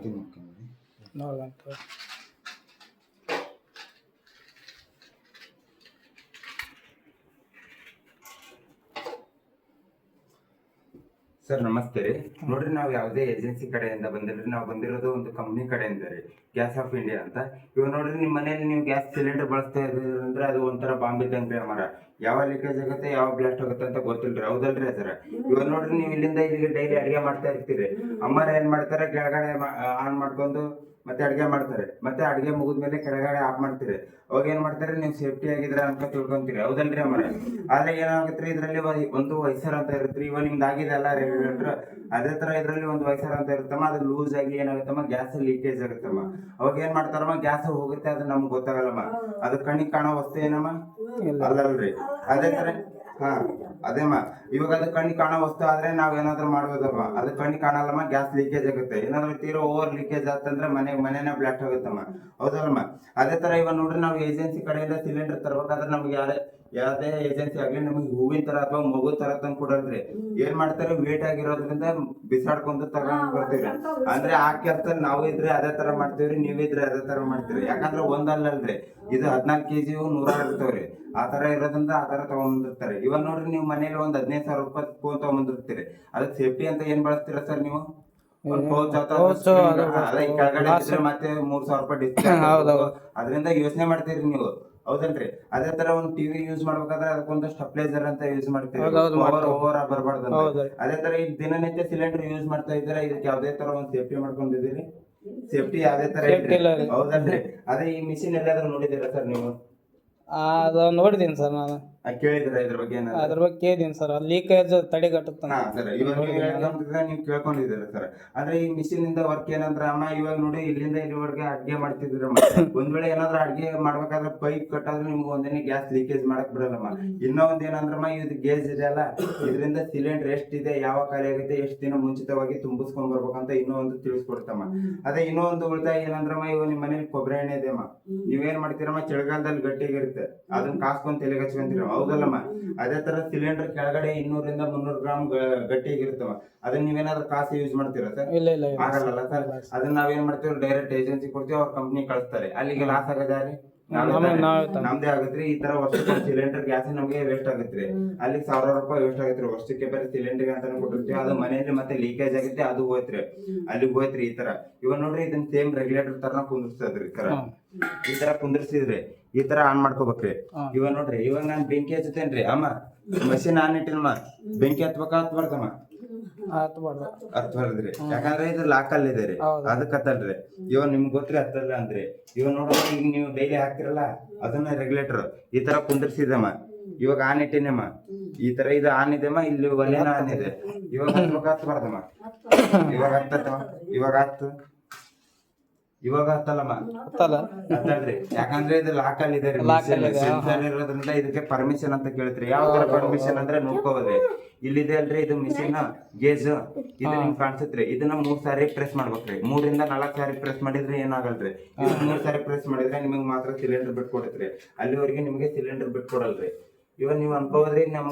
ಮಾಹಿತಿ ನೋಡ್ಕೊಂಡ್ರಿ. ನೋಡಂತ ಸರ್ ನಮಸ್ತೆ ರೀ. ನೋಡ್ರಿ, ನಾವು ಯಾವುದೇ ಏಜೆನ್ಸಿ ಕಡೆಯಿಂದ ಬಂದಿಲ್ರಿ. ನಾವು ಬಂದಿರೋದು ಒಂದು ಕಂಪ್ನಿ ಕಡೆಯಿಂದ ರೀ, ಗ್ಯಾಸ್ ಆಫ್ ಇಂಡಿಯಾ ಅಂತ. ಇವಾಗ ನೋಡ್ರಿ, ನಿಮ್ಮ ಮನೇಲಿ ನೀವು ಗ್ಯಾಸ್ ಸಿಲಿಂಡರ್ ಬಳಸ್ತಾ ಇದ್ರಿ ಅಂದ್ರೆ ಅದು ಒಂಥರ ಬಾಂಬ್ ಇದ್ದಂಗ್ರಿ ಅಮರ. ಯಾವ ಲೀಕೇಜ್ ಆಗುತ್ತೆ, ಯಾವ ಬ್ಲಾಸ್ಟ್ ಆಗುತ್ತೆ ಅಂತ ಗೊತ್ತಿಲ್ರಿ, ಹೌದಲ್ರಿ ಸರ್? ಇವಾಗ ನೋಡ್ರಿ, ನೀವು ಇಲ್ಲಿಂದ ಇಲ್ಲಿಗೆ ಡೈಲಿ ಅಡಿಗೆ ಮಾಡ್ತಾ ಇರ್ತೀರಿ. ಅಮ್ಮರ ಏನ್ ಮಾಡ್ತಾರೆ, ಕೆಳಗಡೆ ಆನ್ ಮಾಡ್ಕೊಂಡು ಮತ್ತೆ ಅಡಿಗೆ ಮಾಡ್ತಾರೆ. ಮತ್ತೆ ಅಡಿಗೆ ಮುಗಿದ್ಮೇಲೆ ಕೆಳಗಡೆ ಆಫ್ ಮಾಡ್ತೀರಿ. ಅವಾಗ ಏನ್ ಮಾಡ್ತಾರೆ, ನೀವು ಸೇಫ್ಟಿ ಆಗಿದ್ರ ಅಂತ ತಿಳ್ಕೊಂತೀರಿ, ಹೌದಲ್ರಿ ಅಮ್ಮರ? ಆದ್ರೆ ಏನಾಗತ್ರಿ, ಇದ್ರಲ್ಲಿ ಒಂದು ವೈಸರ್ ಅಂತ ಇರುತ್ತೆ. ಇವಾಗ ನಿಮ್ದು ಆಗಿದೆ ಅಲ್ಲ ರೆಗ್ಯುಲೇಟರ್, ಅದೇ ತರ ಇದ್ರಲ್ಲಿ ಒಂದು ವೈಸರ್ ಅಂತ ಇರುತ್ತಮ್ಮ. ಅದು ಲೂಸ್ ಆಗಿ ಏನಾಗುತ್ತಮ್ಮ, ಗ್ಯಾಸ್ ಲೀಕೇಜ್ ಆಗುತ್ತಮ್ಮ. ಅವಾಗ ಏನ್ ಮಾಡ್ತಾರಮ್ಮ, ಗ್ಯಾಸ್ ಹೋಗುತ್ತೆ, ಅದು ನಮ್ಗೆ ಗೊತ್ತಾಗಲ್ಲಮ್ಮ. ಅದು ಕಣ್ಣಿಗೆ ಕಾಣೋ ವಸ್ತು ಏನಮ್ಮ ಅಲ್ಲಲ್ರಿ. ಅದೇ ತರ ಅದೇಮ್ಮ, ಇವಾಗ ಅದು ಕಣ್ಣಿ ಕಾಣೋ ವಸ್ತು ಆದ್ರೆ ನಾವ್ ಏನಾದ್ರು ಮಾಡ್ಬೋದಮ್ಮ. ಅದು ಕಣ್ಣಿ ಕಾಣಲ್ಲಮ್ಮ, ಗ್ಯಾಸ್ ಲೀಕೇಜ್ ಆಗುತ್ತೆ. ಏನಾದ್ರು ತೀರೋ ಓವರ್ ಲೀಕೇಜ್ ಆತಂದ್ರೆ ಮನೆನೇ ಬ್ಲಾಸ್ಟ್ ಆಗುತ್ತಮ್ಮ, ಹೌದಲ್ಲಮ್ಮ? ಅದೇ ತರ ಇವಾಗ ನೋಡ್ರಿ, ನಾವು ಏಜೆನ್ಸಿ ಕಡೆಯಿಂದ ಸಿಲಿಂಡರ್ ತರಬೇಕಾದ್ರೆ ನಮ್ಗೆ ಯಾವ್ದೇ ಏಜೆನ್ಸಿ ಆಗ್ಲಿ ನಮಗೆ ಹೂವಿನ ತರ ಅಥವಾ ಮಗು ತರ ತಂದು ಕೊಡಲ್ರಿ. ಏನ್ ಮಾಡ್ತಾರೆ, ವೇಟ್ ಆಗಿರೋದ್ರಿಂದ ಬಿಸಾಡ್ಕೊಂಡು ತಗೊಂಡ್ ಬರ್ತೀವಿ. ಅಂದ್ರೆ ಆ ಕೆಲಸ ನಾವು ಇದ್ರೆ ಅದೇ ತರ ಮಾಡ್ತೀವ್ರಿ, ನೀವಿದ್ರೆ ಅದೇ ತರ ಮಾಡ್ತೀವಿ. ಯಾಕಂದ್ರೆ ಒಂದಲ್ಲಲ್ರಿ, ಇದು 14 kg 100 ಇರ್ತಾವ್ರಿ. ಆ ತರ ಇರೋದ್ರಿಂದ ಆ ತರ ತಗೊಂಡ್ಬಂದಿರ್ತಾರೆ. ಇವಾಗ ನೋಡ್ರಿ, ನೀವು ಮನೇಲಿ ಒಂದ್ 15,000 ರೂಪಾಯಿ ಫೋನ್ ತಗೊಂಡ್ಬಂದಿರ್ತೀರಿ. ಅದಕ್ಕೆ ಸೇಫ್ಟಿ ಅಂತ ಏನ್ ಬಳಸ್ತೀರಾ ಸರ್ ನೀವು? ಮತ್ತೆ 3,000 ರೂಪಾಯಿ ಡಿಸ್ಕೌಂಟ್, ಅದರಿಂದ ಯೋಚನೆ ಮಾಡ್ತೀರಿ ನೀವು, ಹೌದಲ್ರಿ? ಅದೇ ತರ ಒಂದು ಟಿವಿ ಯೂಸ್ ಮಾಡ್ಬೇಕಾದ್ರೆ ಅದಕ್ಕೊಂದು ಸ್ಟೆಬಿಲೈಸರ್ ಅಂತ ಯೂಸ್ ಮಾಡ್ತೀವಿ, ಓವರ್ ಬರಬಾರ್ದು. ಅದೇ ತರ ಈ ದಿನನಿತ್ಯ ಸಿಲಿಂಡರ್ ಯೂಸ್ ಮಾಡ್ತಾ ಇದ್ದೀರಾ, ಇದಕ್ಕೆ ಯಾವ್ದೇ ತರ ಒಂದು ಸೇಫ್ಟಿ ಮಾಡ್ಕೊಂಡಿದ್ದೀರಿ? ಸೇಫ್ಟಿ ಯಾವ್ದೇ ತರ ಇಲ್ರಿ, ಹೌದಲ್ರಿ? ಅದೇ ಈ ಮಿಷಿನ್ ಎಲ್ಲಾದ್ರೂ ನೋಡಿದ್ದೀರಾ ಸರ್ ನೀವು? ಅದು ನೋಡಿದೀನಿ ಸರ್ ನಾನು. ಕೇಳಿದ್ರ ಇದ್ರ ಬಗ್ಗೆ? ಅದ್ರ ಬಗ್ಗೆ ಕೇಳಿದೀನಿ ಸರ್, ಲೀಕೇಜ್ ತಡೆಗಟ್ಟುತ್ತ. ನೀವು ಕೇಳ್ಕೊಂಡಿದ್ದೀರಾ ಸರ್? ಅಂದ್ರೆ ಈ ಮಿಷಿನ್ ಇಂದ ವರ್ಕ್ ಏನಂದ್ರ ಅಮ್ಮ, ಇವಾಗ ನೋಡಿ ಇಲ್ಲಿಂದ ಇಲ್ಲಿವರೆಗೆ ಅಡ್ಗೆ ಮಾಡ್ತಿದ್ರಮ್ಮ. ಒಂದ್ ವೇಳೆ ಏನಾದ್ರು ಅಡ್ಗೆ ಮಾಡ್ಬೇಕಾದ್ರೆ ಪೈಪ್ ಕಟ್ಟಾದ್ರೆ ನಿಮ್ಗೆ ಒಂದೇನೆ ಗ್ಯಾಸ್ ಲೀಕೇಜ್ ಮಾಡಕ್ ಬಿಡಲ್ಲಮ್ಮ. ಇನ್ನೂ ಒಂದ್ ಏನಂದ್ರಮ್ಮ, ಇದು ಗೇಜ್ ಇದೆ ಅಲ್ಲ, ಇದರಿಂದ ಸಿಲಿಂಡರ್ ಎಷ್ಟಿದೆ, ಯಾವ ಖಾಲಿ ಆಗುತ್ತೆ, ಎಷ್ಟು ದಿನ ಮುಂಚಿತವಾಗಿ ತುಂಬಿಸ್ಕೊಂಡ್ ಬರ್ಬೇಕಂತ ಇನ್ನೂ ಒಂದು ತಿಳಿಸ್ಕೊಡ್ತಮ್ಮ. ಅದೇ ಇನ್ನೂ ಒಂದು ಉಳಿತಾಯ ಏನಂದ್ರಮ್ಮ, ಇವಾಗ ನಿಮ್ ಮನೇಲಿ ಕೊಬ್ಬರಿ ಎಣ್ಣೆ ಇದೆಯಮ್ಮ. ನೀವೇನ್ ಮಾಡ್ತೀರಮ್ಮ, ಚಳಿಗಾಲದಲ್ಲಿ ಗಟ್ಟಿಗಿರುತ್ತೆ, ಅದನ್ನ ಕಾಸ್ಕೊಂಡ್ ತಲೆಗೆ ಹಚ್ಕೊಂತೀರ, ಹೌದಲ್ಲಮ್ಮ? ಅದೇ ತರ ಸಿಲಿಂಡರ್ ಕೆಳಗಡೆ 200 ರಿಂದ 300 ಗ್ರಾಮ್ ಗಟ್ಟಿಗಿರ್ತವ. ಅದನ್ನ ನೀವೇನಾದ್ರೂ ಕಾಸು ಯೂಸ್ ಮಾಡ್ತೀರಾ ಸರ್? ಆಗಲ್ಲ ಸರ್. ಅದನ್ನ ನಾವೇನ್ ಮಾಡ್ತೀವಿ, ಡೈರೆಕ್ಟ್ ಏಜೆನ್ಸಿ ಕೊಡ್ತೀವಿ, ಅವ್ರ ಕಂಪ್ನಿ ಕಳಿಸ್ತಾರೆ. ಅಲ್ಲಿಗೆ ಲಾಸ್ ಆಗದಾರಿ ನಮ್ದೇ ಆಗತ್ರಿ. ಈ ತರ ವರ್ಷಕ್ಕೆ ಸಿಲಿಂಡರ್ ಗ್ಯಾಸ್ ನಮ್ಗೆ ವೇಸ್ಟ್ ಆಗತ್ರಿ. ಅಲ್ಲಿ 1,000 ರೂಪಾಯಿ ವೇಸ್ಟ್ ಆಗತ್ರಿ ವರ್ಷಕ್ಕೆ. ಬೇರೆ ಸಿಲಿಂಡರ್ ಅಂತಾನೆ ಕೊಟ್ಟಿರ್ತೀವಿ, ಅದು ಮನೆಯಲ್ಲಿ ಮತ್ತೆ ಲೀಕೇಜ್ ಆಗುತ್ತೆ, ಅದು ಹೋಯ್ತ್ರಿ, ಅಲ್ಲಿಗೆ ಹೋಯ್ತ್ರಿ. ಈ ತರ ಇವಾಗ ನೋಡ್ರಿ, ಇದನ್ನ ಸೇಮ್ ರೆಗ್ಯುಲೇಟರ್ ತರ ಕುಂದಿರ್ತದ್ರಿ. ಈ ತರ ಕುಂದಿರ್ಸಿದ್ರಿ, ಈ ತರ ಆನ್ ಮಾಡ್ಕೋಬೇಕ್ರಿ. ಇವಾಗ ನೋಡ್ರಿ, ಇವಾಗ ನಾನ್ ಬೆಂಕಿ ಹಚ್ಚತೇನ್ರಿ ಅಮ್ಮ, ಮಷಿನ್ ಆನ್ ಇಟ್ಟಿನಮ್ಮ, ಬೆಂಕಿ ಹತ್ಬಾರ್ದಮ್ಮ, ಹತ್ಬಾರ್ದ್ರಿ. ಯಾಕಂದ್ರೆ ಇದು ಲಾಕಲ್ ಇದೆ ರೀ, ಅದಕ್ಕೆ ಹತ್ತಲ್ರಿ. ಇವಾಗ ನಿಮ್ಗೆ ಗೊತ್ತ್ರಿ ಹತ್ತಲ್ಲ ಅಂದ್ರೆ. ಇವಾಗ ನೋಡ್ರಿ, ಈಗ ನೀವು ಡೈಲಿ ಹಾಕ್ತಿರಲ್ಲ, ಅದನ್ನ ರೆಗ್ಯುಲೇಟರ್ ಈ ತರ ಕುಂದಿರ್ಸಿದಮ್ಮ. ಇವಾಗ ಆನ್ ಇಟ್ಟಿನಮ್ಮ, ಈ ತರ ಇದು ಆನ್ ಇದೆಮ್ಮ, ಇಲ್ಲಿ ಒಲೆನ ಆನ್ ಇದೆ. ಇವಾಗ ಹತ್ಬಾರ್ದಮ್ಮ, ಇವಾಗ ಹತ್ತಮ್ಮ, ಇವಾಗ ಹತ್ತಲ್ಲಮ್ಮ, ಹತ್ತಲ್ರಿ. ಯಾಕಂದ್ರೆ ಇದು ಲಾಕಲ್ ಇದೆ, ಸೆನ್ಸರ್ ಇರೋದ್ರಿಂದ ಇದಕ್ಕೆ ಪರ್ಮಿಷನ್ ಅಂತ ಕೇಳ್ತೀರಿ. ಯಾವ ತರ ಪರ್ಮಿಷನ್ ಅಂದ್ರೆ ನೋಡ್ಕೋಬೋದ್ರಿ. ಇಲ್ಲಿದೆ ಅಲ್ರಿ, ಇದು ಮಿಷಿನ್ ಗೇಜ್, ಇದು ನಿಮ್ಗೆ ಕಾಣಿಸುತ್ರಿ. ಇದನ್ನ 3 ಸಾರಿ ಪ್ರೆಸ್ ಮಾಡ್ಬೇಕ್ರಿ. 3 ರಿಂದ 4 ಸಾರಿ ಪ್ರೆಸ್ ಮಾಡಿದ್ರೆ ಏನಾಗಲ್ರಿ. ಇದು 3 ಸಾರಿ ಪ್ರೆಸ್ ಮಾಡಿದ್ರೆ ನಿಮಗೆ ಮಾತ್ರ ಸಿಲಿಂಡರ್ ಬಿಟ್ಕೊಡತ್ರಿ. ಅಲ್ಲಿವರೆಗೆ ನಿಮ್ಗೆ ಸಿಲಿಂಡರ್ ಬಿಟ್ಕೊಡಲ್ರಿ. ಇವಾಗ ನೀವ್ ಅನ್ಕೋದ್ರಿ,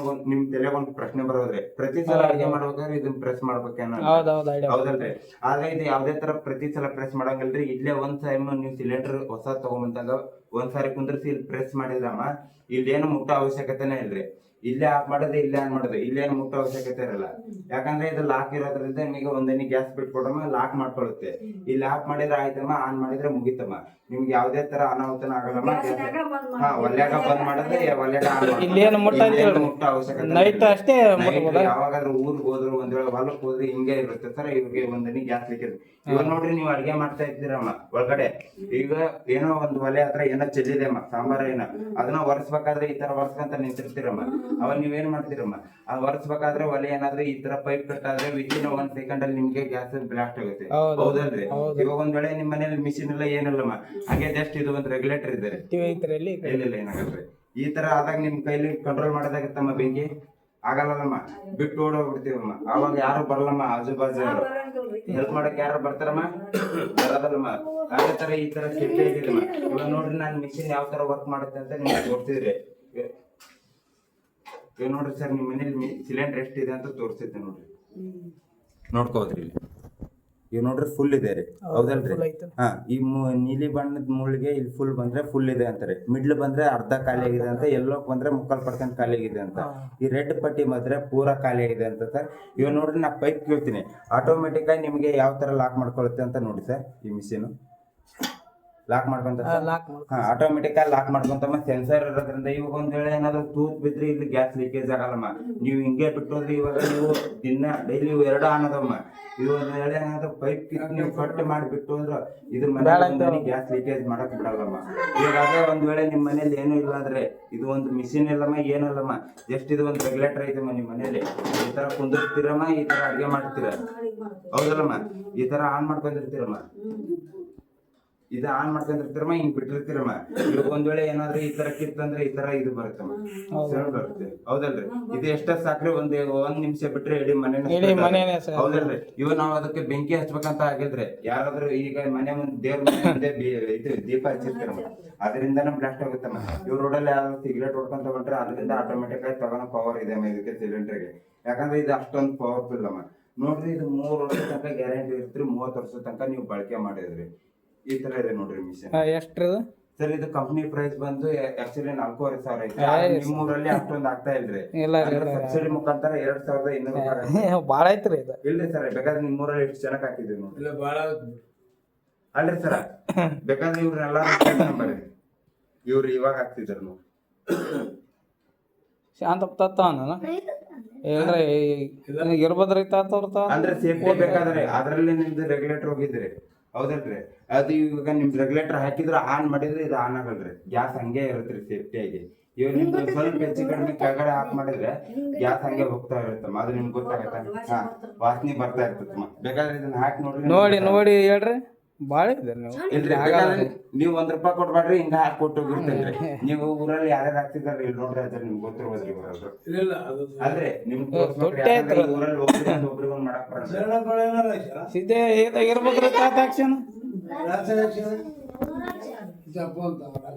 ನಿಮ್ ತಲೆಗೆ ಒಂದು ಪ್ರಶ್ನೆ ಬರೋದ್ರಿ, ಪ್ರತಿ ಸಲ ಅಡಿಗೆ ಮಾಡ್ಬೇಕಾದ್ರೆ ಇದನ್ನ ಪ್ರೆಸ್ ಮಾಡ್ಬೇಕೇನ, ಹೌದಲ್ರಿ? ಆದ್ರೆ ಇದು ಯಾವ್ದೇ ತರ ಪ್ರತಿ ಸಲ ಪ್ರೆಸ್ ಮಾಡಂಗಲ್ರಿ. ಇಲ್ಲೇ ಒಂದ್ ಟೈಮ್ ನೀವು ಸಿಲಿಂಡರ್ ಹೊಸ ತಗೊಂಬಂದಾಗ ಒಂದ್ಸಾರಿ ಕುಂದ್ರಿಸಿ ಇಲ್ಲಿ ಪ್ರೆಸ್ ಮಾಡಿದ್ರಮ್ಮ, ಇಲ್ಲೇನು ಮುಟ್ಟೋ ಅವಶ್ಯಕತೆನೇ ಇಲ್ರಿ. ಇಲ್ಲೇ ಆಫ್ ಮಾಡೋದು, ಇಲ್ಲೇ ಆನ್ ಮಾಡೋದು, ಇಲ್ಲೇನು ಮುಟ್ಟೋ ಅವಶ್ಯಕತೆ ಇರಲ್ಲ. ಯಾಕಂದ್ರೆ ಇದು ಲಾಕ್ ಇರೋದ್ರಿಂದ ನಿಮಗೆ ಒಂದನೇ ಗ್ಯಾಸ್ ಬಿಟ್ಕೊಡಮ್ಮ, ಲಾಕ್ ಮಾಡ್ಕೊಳ್ಳುತ್ತೆ. ಇಲ್ಲಿ ಆಫ್ ಮಾಡಿದ್ರೆ ಆಯ್ತಮ್ಮ, ಆನ್ ಮಾಡಿದ್ರೆ ಮುಗಿತಮ್ಮ. ನಿಮ್ಗೆ ಯಾವ್ದೇ ತರ ಅನಾಹುತನ ಆಗಲ್ಲಮ್ಮ. ಒಲ್ಯಾಗ ಬಂದ್ ಮಾಡಿದ್ರೆ ಒಲ್ಯಾಗ ಮುಟ್ಟೋ ಅವಶ್ಯಕತೆ. ಯಾವಾಗಾದ್ರೂ ಊರ್ಗ್ ಹೋದ್ರು, ಒಂದ್ ವೇಳೆ ಹೊಲಕ್ ಹೋದ್ರೆ ಹಿಂಗೆ ಇರುತ್ತೆ ಸರ್. ಇವ್ರಿಗೆ ಒಂದನೇ ಗ್ಯಾಸ್ ಬೇಕಿದೆ. ಇವಾಗ ನೋಡ್ರಿ, ನೀವು ಅಡಿಗೆ ಮಾಡ್ತಾ ಇದ್ದೀರಮ್ಮ ಒಳಗಡೆ, ಈಗ ಏನೋ ಒಂದು ಒಲೆ ಹತ್ರ ಏನೋ ಚೆಲ್ಲಿದೆಮ್ಮ, ಸಾಂಬಾರ ಏನೋ, ಅದನ್ನ ಒರೆಸ್ಬೇಕಾದ್ರೆ ಈ ತರ ಒರೆಸ್ಕೊಂತ ನಿಂತಿರ್ತೀರಮ್ಮ. ಅವಾಗ ನೀವೇನ್ ಮಾಡ್ತೀರಮ್ಮ, ಆ ಒರೆಸ್ಬೇಕಾದ್ರೆ ಒಲೆ ಏನಾದ್ರೆ ಈ ತರ ಪೈಪ್ ಕಟ್ಟಾದ್ರೆ ವಿತಿನ್ 1 ಸೆಕೆಂಡ್ ಅಲ್ಲಿ ನಿಮ್ಗೆ ಗ್ಯಾಸ್ ಬ್ಲಾಸ್ಟ್ ಆಗುತ್ತೆ, ಹೌದಲ್ರಿ? ಇವಾಗ ಒಂದ್ ವೇಳೆ ನಿಮ್ ಮನೇಲಿ ಮಿಷಿನ್ ಎಲ್ಲ ಏನಲ್ಲಮ್ಮ, ಹಾಗೆ ಜಸ್ಟ್ ಇದು ಒಂದು ರೆಗ್ಯುಲೇಟರ್ ಇದೆ, ಇಲ್ಲ ಏನಾಗಲ್ರಿ. ಈ ತರ ಆದಾಗ ನಿಮ್ ಕೈಲಿ ಕಂಟ್ರೋಲ್ ಮಾಡೋದಾಗತ್ತಮ್ಮ, ಬೆಂಕಿ ಆಗಲ್ಲಮ್ಮ, ಬಿಟ್ಟು ಓಡೋಗ್ಬಿಡ್ತೀವಮ್ಮ. ಅವಾಗ ಯಾರು ಬರಲ್ಲಮ್ಮ, ಆಜು ಬಾಜು ಹೆಲ್ಪ್ ಮಾಡಕ್ ಯಾರು ಬರ್ತಾರಮ್ಮ, ಬರೋದಲ್ಲಮ್ಮ. ಅದೇ ತರ ಈ ತರ ಸೇಫ್ಟಿ ಆಗಿದೆಮ್ಮ. ಇವಾಗ ನೋಡ್ರಿ, ನಾನು ಮಿಷಿನ್ ಯಾವ ತರ ವರ್ಕ್ ಮಾಡುತ್ತೆ ಅಂತ ನಿಮ್ಗೆ ತೋರಿಸಿದ್ರಿ. ಇವಾಗ ನೋಡ್ರಿ ಸರ್, ನಿಮ್ ಮನೇಲಿ ಸಿಲಿಂಡರ್ ಎಷ್ಟಿದೆ ಅಂತ ತೋರಿಸಿದ್ದೆ ನೋಡ್ರಿ, ನೋಡ್ಕೋದ್ರಿ ಇಲ್ಲಿ. ಇವ್ ನೋಡ್ರಿ ಫುಲ್ ಇದೆ ರೀ ಹೌದಲ್ರಿ full ಐತೆ. ಹಾ ಈ ನೀಲಿ ಬಣ್ಣದ ಮುಳ್ಳಿಗೆ ಇಲ್ಲಿ ಫುಲ್ ಬಂದ್ರೆ ಫುಲ್ ಇದೆ ಅಂತಾರೆ, ಮಿಡ್ಲ್ ಬಂದ್ರೆ ಅರ್ಧ ಖಾಲಿ ಆಗಿದೆ ಅಂತ, ಎಲ್ಲೋ ಬಂದ್ರೆ 3/4% ಖಾಲಿ ಆಗಿದೆ ಅಂತ, ಈ ರೆಡ್ ಪಟ್ಟಿ ಬಂದ್ರೆ ಪೂರಾ ಖಾಲಿ ಆಗಿದೆ ಅಂತ ಸರ್. ಇವ್ ನೋಡ್ರಿ ನಾ ಪೈಪ್ ಕೇಳ್ತೀನಿ, ಆಟೋಮೆಟಿಕ್ ಆಗಿ ನಿಮಗೆ ಯಾವ ತರ ಲಾಕ್ ಮಾಡ್ಕೊಳ್ಳುತ್ತೆ ಅಂತ ನೋಡಿ ಸರ್. ಈ ಮಿಷಿನ್ ಲಾಕ್ ಮಾಡ್ಕೊಂತ ಲಾಕ್ ಮಾಡಿ ಹಾ ಆಟೋಮೆಟಿಕ್ ಆಗಿ ಲಾಕ್ ಮಾಡ್ಕೊಂತಮ್ಮ, ಸೆನ್ಸರ್ ಇರೋದ್ರಿಂದ ಇವಾಗ ಒಂದ್ ವೇಳೆ ಏನಾದ್ರು ತೂತ್ ಬಿದ್ರಿ ಇಲ್ಲಿ ಗ್ಯಾಸ್ ಲೀಕೇಜ್ ಆಗಲ್ಲಮ್ಮ. ನೀವು ಹಿಂಗೆ ಬಿಟ್ಟೋದ್ರಿ ಇವಾಗ ನೀವು ದಿನ ಡೈಲಿ ಇವು 2 ಆನ್ ಅದಮ್ಮ. ಇದು ಒಂದ್ ವೇಳೆ ಏನಾದ್ರು ಪೈಪ್ ಕಿತ್ ನೀವು ಕಟ್ ಮಾಡಿ ಬಿಟ್ಟು ಅಂದ್ರೆ ಇದು ಮನೆ ಗ್ಯಾಸ್ ಲೀಕೇಜ್ ಮಾಡಕ್ ಬಿಡಲ್ಲಮ್ಮ. ಇವಾಗ ಅದೇ ಒಂದ್ ವೇಳೆ ನಿಮ್ ಮನೇಲಿ ಏನು ಇಲ್ಲ ಅಂದ್ರೆ ಇದು ಒಂದು ಮಿಷಿನ್ ಇಲ್ಲಮ್ಮ, ಏನು ಇಲ್ಲಮ್ಮ, ಜಸ್ಟ್ ಇದು ಒಂದು ರೆಗ್ಯುಲೇಟರ್ ಐತಮ್ಮ. ನಿಮ್ ಮನೇಲಿ ಈ ತರ ಕುಂದಿರ್ತೀರಮ್ಮ, ಈ ತರ ಅಡ್ಗೆ ಮಾಡ್ತೀರ ಹೌದಲ್ಲಮ್ಮ, ಈ ತರ ಆನ್ ಮಾಡ್ಕೊಂಡಿರ್ತೀರಮ್ಮ, ಇದು ಆನ್ ಮಾಡ್ಕೊಂಡಿರ್ತೀರಮ್ಮ, ಹಿಂಗ್ ಬಿಟ್ಟಿರ್ತೀರಮ್ಮ. ಇವಾಗ ಒಂದ್ ವೇಳೆ ಏನಾದ್ರು ಈ ತರ ಕಿತ್ತಂದ್ರೆ ಈ ತರ ಇದು ಬರುತ್ತಮ್ಮ, ಸೌಂಡ್ ಬರುತ್ತೆ ಹೌದಲ್ರಿ. ಇದು ಎಷ್ಟ ಸಾಕ್ರಿ ಒಂದ್ ನಿಮಿಷ ಬಿಟ್ರೆ ಇಡೀ ಮನೆನೇ ಸರ್. ಹೌದಲ್ರಿ. ಇವಾಗ ನಾವ್ ಅದಕ್ಕೆ ಬೆಂಕಿ ಹಚ್ಬೇಕಂತ ಆಗಿಲ್ರಿ, ಯಾರಾದ್ರೂ ಈಗ ಮನೆ ಮುಂದೆ ದೇವ್ರ ಮುಂದೆ ಇದು ದೀಪ ಹಚ್ಚಿರ್ತಾರಮ್ಮ, ಅದರಿಂದನೂ ಬ್ಲಾಸ್ಟ್ ಆಗುತ್ತಮ್ಮ. ಇವ್ ರೋಡಲ್ಲಿ ಯಾರು ಸಿಗರೇಟ್ ಹೊಡ್ಕೊಂತ ಹೊಂಟ್ರೆ ಅದರಿಂದ ಆಟೋಮೆಟಿಕ್ ಆಗಿ ತಗೋಣ ಪವರ್ ಇದೆ ಇದಕ್ಕೆ ಸಿಲಿಂಡರ್ಗೆ, ಯಾಕಂದ್ರೆ ಇದು ಅಷ್ಟೊಂದು ಪವರ್ಫುಲ್ ಅಮ್ಮ. ನೋಡ್ರಿ ಇದು 3 ವರ್ಷದ ತನಕ ಗ್ಯಾರಂಟಿ ಇರ್ತ್ರಿ, 30 ವರ್ಷದ ತನಕ ನೀವು ಬಳಕೆ ಮಾಡಿದ್ರಿ. ಈ ತರ ಇದೆ ನೋಡ್ರಿ ಮಿಷನ್. ಎಷ್ಟ್ರಿ ಇದು ಸರ್ ಇದು ಕಂಪ್ನಿ ಪ್ರೈಸ್ ಬಂದು ಆಕ್ಚುಲಿ 4,500 ಐತೆ. ನಿಮ್ಮೂರಲ್ಲಿ ಅಷ್ಟೊಂದು ಆಗ್ತಾ ಇಲ್ರಿ, ಇಲ್ಲ ಸಬ್ಸಿಡಿ ಮುಖಾಂತರ 2,200 ಭಾಳ ಐತ್ರಿ ಇದು. ಇಲ್ರಿ ಸರ್, ಬೇಕಾದ್ರೆ ನಿಮ್ಮೂರಲ್ಲಿ ಎಷ್ಟು ಜನಕ್ಕೆ ಹಾಕಿದ್ವಿ ನೋಡಿ. ಅಲ್ರಿ ಸರ್, ಬೇಕಾದ್ರೆ ಇವ್ರನ್ನೆಲ್ಲ ಬರ್ರಿ, ಇವ್ರು ಇವಾಗ ಹಾಕ್ತಿದ್ರು ನೋಡಿ. ಶಾಂತ ತತ್ತವನ ಹೇಳ್ರಿ ಇರ್ಬೋದ್ರಿ ತಾತವ್ರ ಅಂದ್ರೆ ಸೇಫ್ಟಿ ಬೇಕಾದ್ರೆ ಅದ್ರಲ್ಲಿ ನಿಮ್ದು ರೆಗ್ಯುಲೇಟರ್ ಹೋಗಿದ್ರಿ ಹೌದಲ್ರಿ. ಅದು ಇವಾಗ ನಿಮ್ದು ರೆಗ್ಯುಲೇಟರ್ ಹಾಕಿದ್ರೆ ಆನ್ ಮಾಡಿದ್ರೆ ಇದು ಆನ್ ಆಗಲ್ರಿ, ಗ್ಯಾಸ್ ಹಂಗೆ ಇರುತ್ತೆ ಸೇಫ್ಟಿಯಾಗಿ. ಇವಾಗ ನಿಮ್ದು ಸ್ವಲ್ಪ ಹೆಚ್ಚು ಕಡಿಮೆ ಕೆಳಗಡೆ ಆಫ್ ಮಾಡಿದ್ರೆ ಗ್ಯಾಸ್ ಹಂಗೆ ಹೋಗ್ತಾ ಇರುತ್ತಮ್ಮ, ಅದು ನಿಮ್ಗೆ ಗೊತ್ತಾಗತ್ತ. ಹಾ ವಾಸನೆ ಬರ್ತಾ ಇರ್ತಮ್ಮ. ಬೇಕಾದ್ರೆ ಇದನ್ನ ಹಾಕಿ ನೋಡಿ ನೋಡಿ ಹೇಳ್ರಿ, ಬಾಳ ಇದೆ ನೀವು. ಇಲ್ರಿ ಬೇಕಾದ್ರೆ ನೀವು ₹1 ಕೊಡ್ಬೇಡ್ರಿ, ಹಿಂಗ ಹಾಕಿ ಕೊಟ್ಟು ಹೋಗಿರ್ತೇನ್ರಿ. ನೀವು ಊರಲ್ಲಿ ಯಾರ್ಯಾರು ಹಾಕ್ತಿದಾರೆ ಇಲ್ಲಿ ನೋಡ್ರಿ, ಅದ್ರ ನಿಮ್ಗೆ ಗೊತ್ತಿರ್ಬೋದ್ರಿ ಬರೋದು. ಅಲ್ರಿ ನಿಮ್ಗೆ ಊರಲ್ಲಿ ಒಬ್ರಿಗೆ ಮಾಡಕ್ ಬರಲ್ಲ. ಸಿದ್ದೆ ಇರ್ಬೋದ್ರಿ ತಾತ ಆಕ್ಷನ್